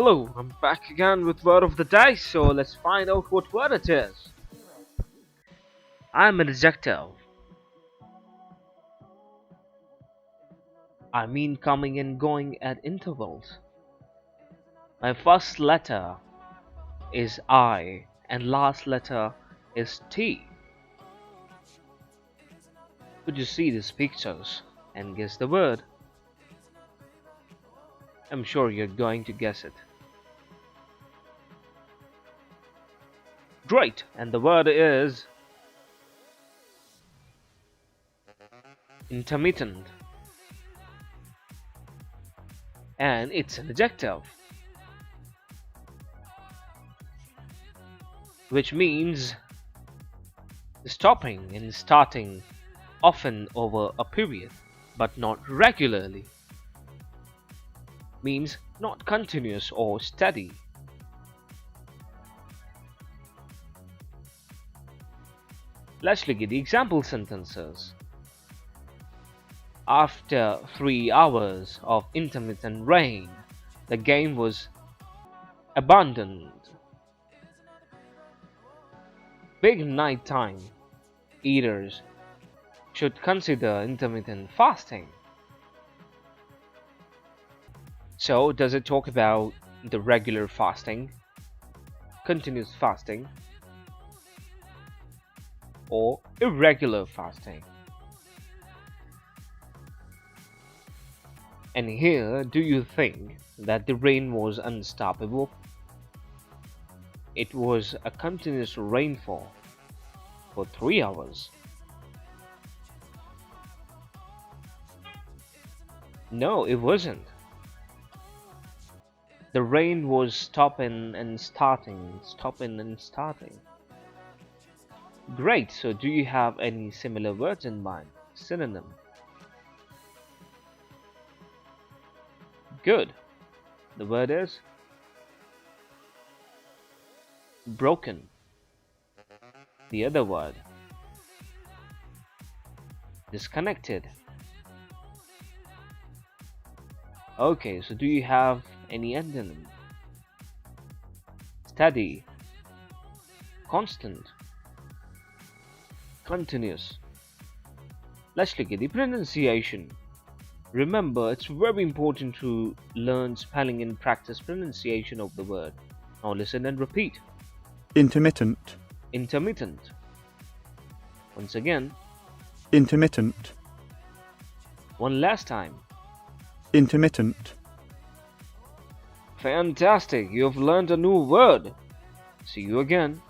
Hello, I'm back again with word of the day, so let's find out what word it is. I'm an adjective. I mean coming and going at intervals. My first letter is I and last letter is T. Could you see these pictures and guess the word? I'm sure you're going to guess it. Great, and the word is intermittent. And it's an adjective, which means stopping and starting, often over a period, but not regularly. Means not continuous or steady. Let's look at the example sentences. After 3 hours of intermittent rain, the game was abandoned. Big nighttime eaters should consider intermittent fasting. So, does it talk about the regular fasting, continuous fasting, or irregular fasting? And here, do you think that the rain was unstoppable? It was a continuous rainfall for 3 hours. No, it wasn't. The rain was stopping and starting, stopping and starting. Great, so do you have any similar words in mind? Synonym. Good. The word is broken. The other word, disconnected. Okay, so do you have any antonym? Steady, constant, continuous. Let's look at the pronunciation. Remember, it's very important to learn spelling and practice pronunciation of the word. Now listen and repeat. Intermittent. Intermittent. Once again. Intermittent. One last time. Intermittent. Fantastic, you've learned a new word. See you again.